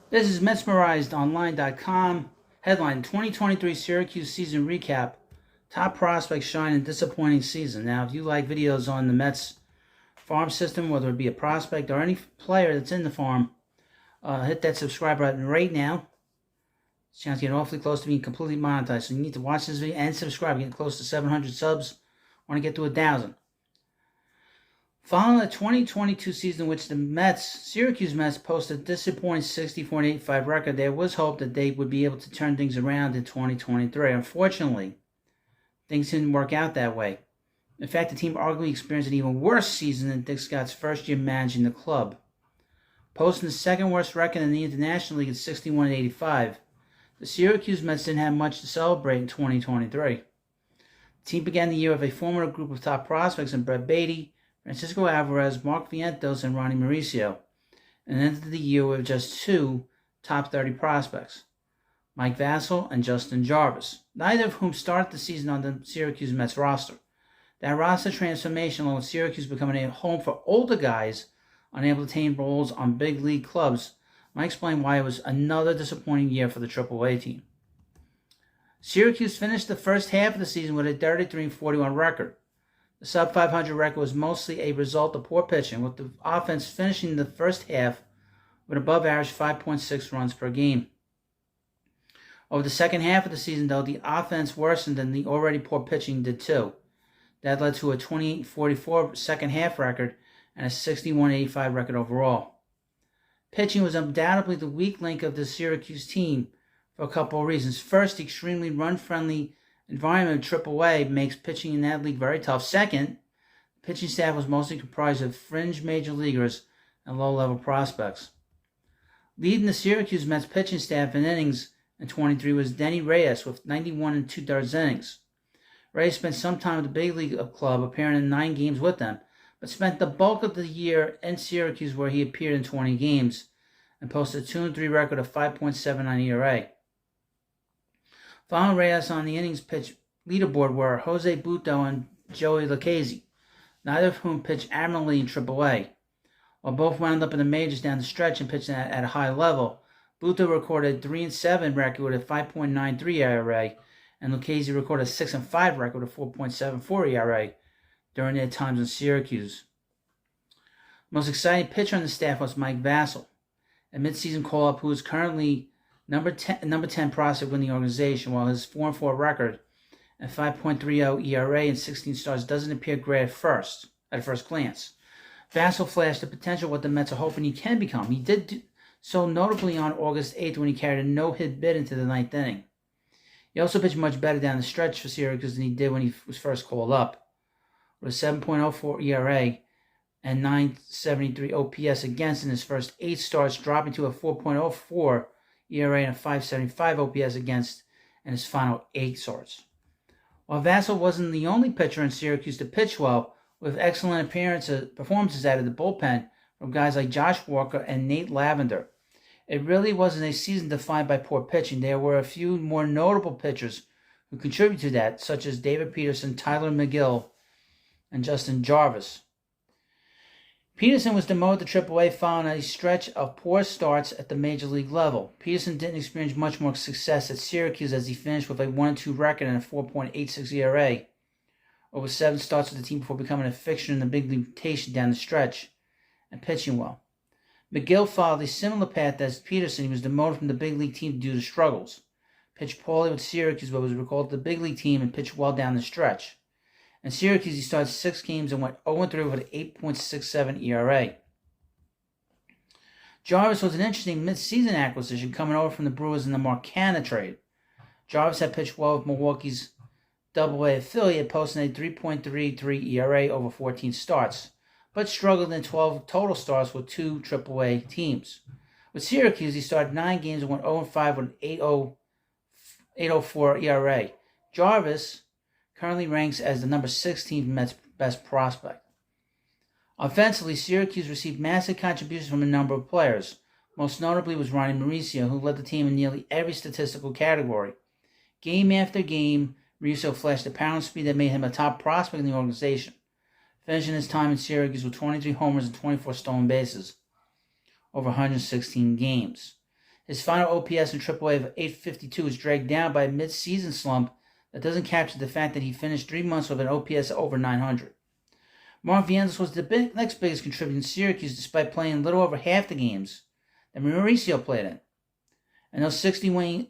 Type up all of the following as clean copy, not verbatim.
This is MetsMerizedOnline.com. Headline: 2023 Syracuse season recap. Top prospects shine in disappointing season. Now, if you like videos on the Mets farm system, whether it be a prospect or any player that's in the farm, hit that subscribe button right now. This channel's getting awfully close to being completely monetized, so you need to watch this video and subscribe. Getting close to 700 subs. Want to get to 1,000. Following the 2022 season in which the Syracuse Mets posted a disappointing 64-85 record, there was hope that they would be able to turn things around in 2023. Unfortunately, things didn't work out that way. In fact, the team arguably experienced an even worse season than Dick Scott's first year managing the club. Posting the second worst record in the International League at 61-85, the Syracuse Mets didn't have much to celebrate in 2023. The team began the year with a formidable group of top prospects in Brett Beatty, Francisco Alvarez, Mark Vientos, and Ronnie Mauricio, and ended the year with just two top 30 prospects, Mike Vassell and Justin Jarvis, neither of whom started the season on the Syracuse Mets roster. That roster transformation, along with Syracuse becoming a home for older guys unable to attain roles on big league clubs, might explain why it was another disappointing year for the AAA team. Syracuse finished the first half of the season with a 33-41 record. The sub-500 record was mostly a result of poor pitching, with the offense finishing the first half with above-average 5.6 runs per game. Over the second half of the season, though, the offense worsened and the already poor pitching did too. That led to a 28-44 second-half record and a 61-85 record overall. Pitching was undoubtedly the weak link of the Syracuse team for a couple of reasons. First, the extremely run-friendly environment of AAA makes pitching in that league very tough. Second, the pitching staff was mostly comprised of fringe major leaguers and low-level prospects. Leading the Syracuse Mets pitching staff in innings in 23 was Denny Reyes with 91 2/3 innings. Reyes spent some time at the big league club, appearing in 9 games with them, but spent the bulk of the year in Syracuse, where he appeared in 20 games and posted a 2-3 record of 5.79 ERA. Following Reyes on the innings pitch leaderboard were Jose Butto and Joey Lucchesi, neither of whom pitched admirably in AAA. While both wound up in the majors down the stretch and pitched at a high level, Butto recorded a 3-7 record with a 5.93 ERA, and Lucchesi recorded a 6-5 record with a 4.74 ERA during their times in Syracuse. The most exciting pitcher on the staff was Mike Vassell, a midseason call-up who is currently number 10 prospect in the organization, while his 4-4 record and 5.30 ERA in 16 starts doesn't appear great at first glance. Vassell flashed the potential of what the Mets are hoping he can become. He did so notably on August 8th when he carried a no-hit bid into the 9th inning. He also pitched much better down the stretch for Syracuse than he did when he was first called up, with a 7.04 ERA and 9.73 OPS against in his first 8 starts, dropping to a 4.04 ERA and a 5.75 OPS against in his final 8 starts. While Vassell wasn't the only pitcher in Syracuse to pitch well, with excellent performances out of the bullpen from guys like Josh Walker and Nate Lavender, it really wasn't a season defined by poor pitching. There were a few more notable pitchers who contributed to that, such as David Peterson, Tyler McGill, and Justin Jarvis. Peterson was demoted to AAA following a stretch of poor starts at the major league level. Peterson didn't experience much more success at Syracuse, as he finished with a 1-2 record and a 4.86 ERA over 7 starts with the team before becoming a fixture in the big league rotation down the stretch and pitching well. McGill followed a similar path as Peterson. He was demoted from the big league team due to struggles. Pitched poorly with Syracuse, but was recalled to the big league team and pitched well down the stretch. In Syracuse, he started 6 games and went 0-3 with an 8.67 ERA. Jarvis was an interesting mid-season acquisition coming over from the Brewers in the Marcana trade. Jarvis had pitched well with Milwaukee's Double-A affiliate, posting a 3.33 ERA over 14 starts, but struggled in 12 total starts with 2 AAA teams. With Syracuse, he started 9 games and went 0-5 with an 8.04 ERA. Jarvis currently ranks as the number 16 Mets best prospect. Offensively, Syracuse received massive contributions from a number of players. Most notably was Ronnie Mauricio, who led the team in nearly every statistical category. Game after game, Mauricio flashed a power speed that made him a top prospect in the organization, finishing his time in Syracuse with 23 homers and 24 stolen bases over 116 games. His final OPS in AAA of 852 was dragged down by a mid-season slump that doesn't capture the fact that he finished 3 months with an OPS of over 900. Mark Vientos was the next biggest contributor in Syracuse despite playing little over half the games that Mauricio played in. In those 61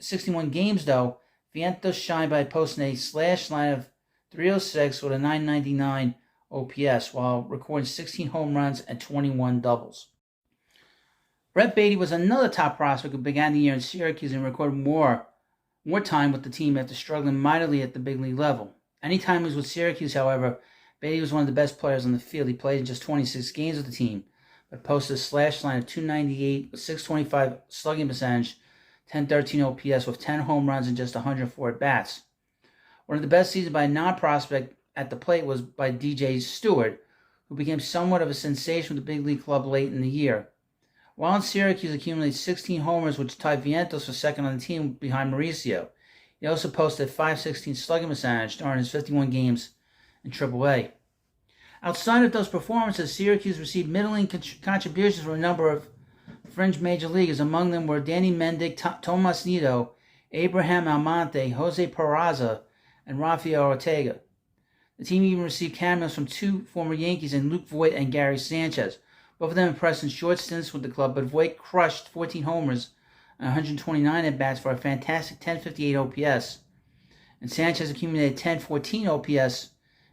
games, though, Vientos shined by posting a slash line of .306 with a .999 OPS while recording 16 home runs and 21 doubles. Brett Beatty was another top prospect who began the year in Syracuse and recorded more time with the team after struggling mightily at the big league level. Anytime he was with Syracuse, however, Beatty was one of the best players on the field. He played in just 26 games with the team, but posted a slash line of .298 with .625 slugging percentage, .1013 OPS with 10 home runs and just 104 at-bats. One of the best seasons by a non-prospect at the plate was by DJ Stewart, who became somewhat of a sensation with the big league club late in the year. While in Syracuse, accumulated 16 homers, which tied Vientos for second on the team behind Mauricio. He also posted a .516 slugging percentage during his 51 games in AAA. Outside of those performances, Syracuse received middling contributions from a number of fringe major leaguers. Among them were Danny Mendick, Tomas Nido, Abraham Almonte, Jose Peraza, and Rafael Ortega. The team even received cameos from 2 former Yankees in Luke Voit and Gary Sanchez. Both of them impressed in short stints with the club, but Voit crushed 14 homers and 129 at-bats for a fantastic .1058 OPS, and Sanchez accumulated .1014 OPS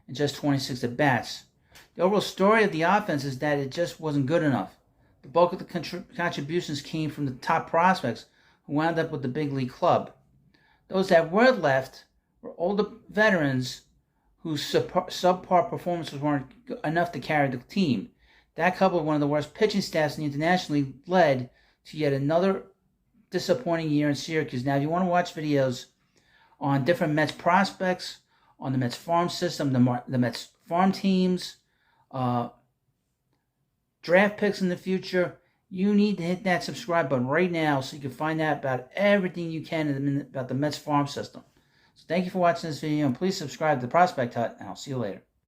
in just 26 at-bats. The overall story of the offense is that it just wasn't good enough. The bulk of the contributions came from the top prospects who wound up with the big league club. Those that were left were older veterans whose subpar performances weren't enough to carry the team. That, coupled with one of the worst pitching staffs in the International League, led to yet another disappointing year in Syracuse. Now, if you want to watch videos on different Mets prospects, on the Mets farm system, the Mets farm teams, draft picks in the future, you need to hit that subscribe button right now so you can find out about everything you can about the Mets farm system. So thank you for watching this video, and please subscribe to the Prospect Hut, and I'll see you later.